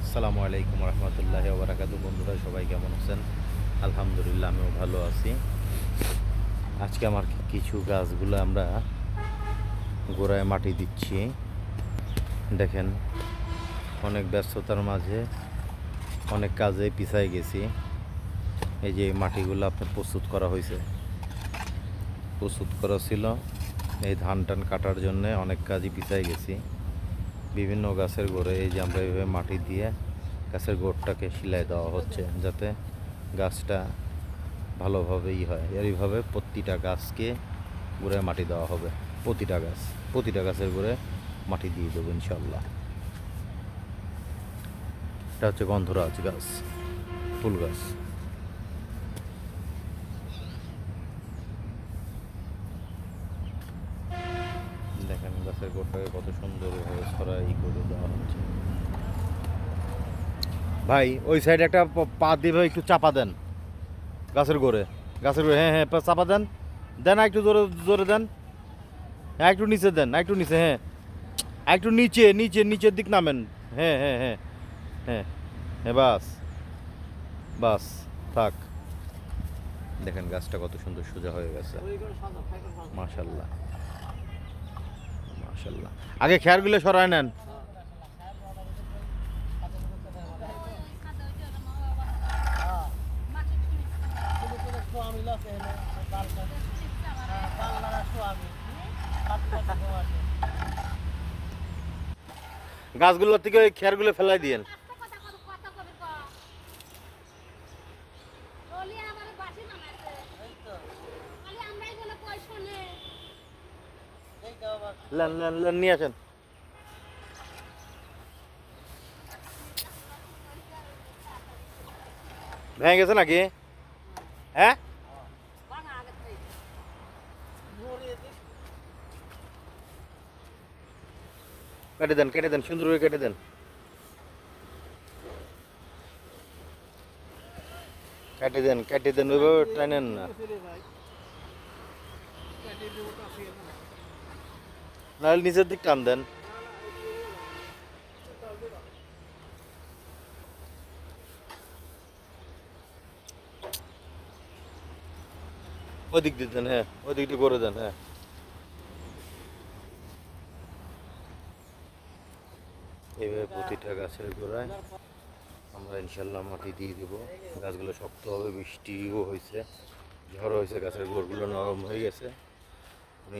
আসসালামু আলাইকুম রহমতুল্লাহি ওয়া বারাকাতুহু। বন্ধুরা সবাই কেমন আছেন? আলহামদুলিল্লাহ আমিও ভালো আছি। আজকে আমার কিছু গাছগুলো আমরা গোড়ায় মাটি দিচ্ছি। দেখেন, অনেক ব্যস্ততার মাঝে অনেক কাজে পিছায় গেছি। এই যে এই মাটিগুলো আপনার প্রস্তুত করা হয়েছে, প্রস্তুত করা ছিল এই ধান টান কাটার জন্যে। অনেক কাজই পিছায় গেছি। বিভিন্ন গাছের গোড়ে এই যে আমরা এইভাবে মাটি দিয়ে গাছের গোড়টাকে সিলাই দেওয়া হচ্ছে, যাতে গাছটা ভালোভাবে হয়। এইভাবে প্রতিটা গাছকে গোড়ায় মাটি দেওয়া হবে। প্রতিটা গাছের গোড়ে মাটি দিয়ে দেবো ইনশাল্লাহ। এটা হচ্ছে গন্ধরাজ গাছ, ফুল গাছ। দেখেন গাছের গোড়টাকে কত সুন্দরভাবে ছড়াই করে দেওয়া হচ্ছে। ভাই ওই সাইডে একটা পা দিয়ে ভাই একটু চাপা দেন গাছের গোড়ে। হ্যাঁ হ্যাঁ, চাপা দেন। দেন একটু জোরে জোরে দেন। হ্যাঁ একটু নিচে দেন, একটু নিচে। হ্যাঁ একটু নিচে নিচে নিচের দিক নামেন। হ্যাঁ হ্যাঁ হ্যাঁ হ্যাঁ হ্যাঁ, বাস বাস, থাক। দেখেন গাছটা কত সুন্দর সোজা হয়ে গেছে। মাশাল্লাহ মাশাল্লাহ। আগে খেয়ারগুলো সরায় নেন। গাছগুলোর থেকে ওই খেয়ারগুলো ফেলাই দিয়েন। লেন লেন লেন, নিয়ে আসেন। ভেঙে গেছে নাকি? হ্যাঁ, কেটে দেন, সুন্দর করে কেটে দেন। কেটে দেন, ওইভাবে টানেন না। নাহলে নিচের দিক টান দেন। ওই দিক দিয়ে দেন, হ্যাঁ ওই দিক দিয়ে করে দেন। হ্যাঁ, এইভাবে প্রতিটা গাছের গোড়ায় আমরা ইনশাল্লাহ মাটি দিয়ে দেবো। গাছগুলো শক্ত হবে, বৃষ্টিও হয়েছে, ঝড় হয়েছে, গাছের গোড়গুলো নরম হয়ে গেছে।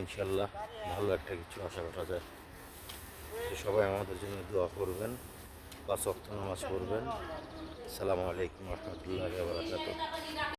ইনশাল্লাহ ভালো একটা কিছু আশা করা যায়। সবাই আমাদের জন্য দোয়া করবেন, 5 ওয়াক্ত নামাজ পড়বেন। আসসালামু আলাইকুম রহমতুল্লাহি ওয়া বারাকাতুহু।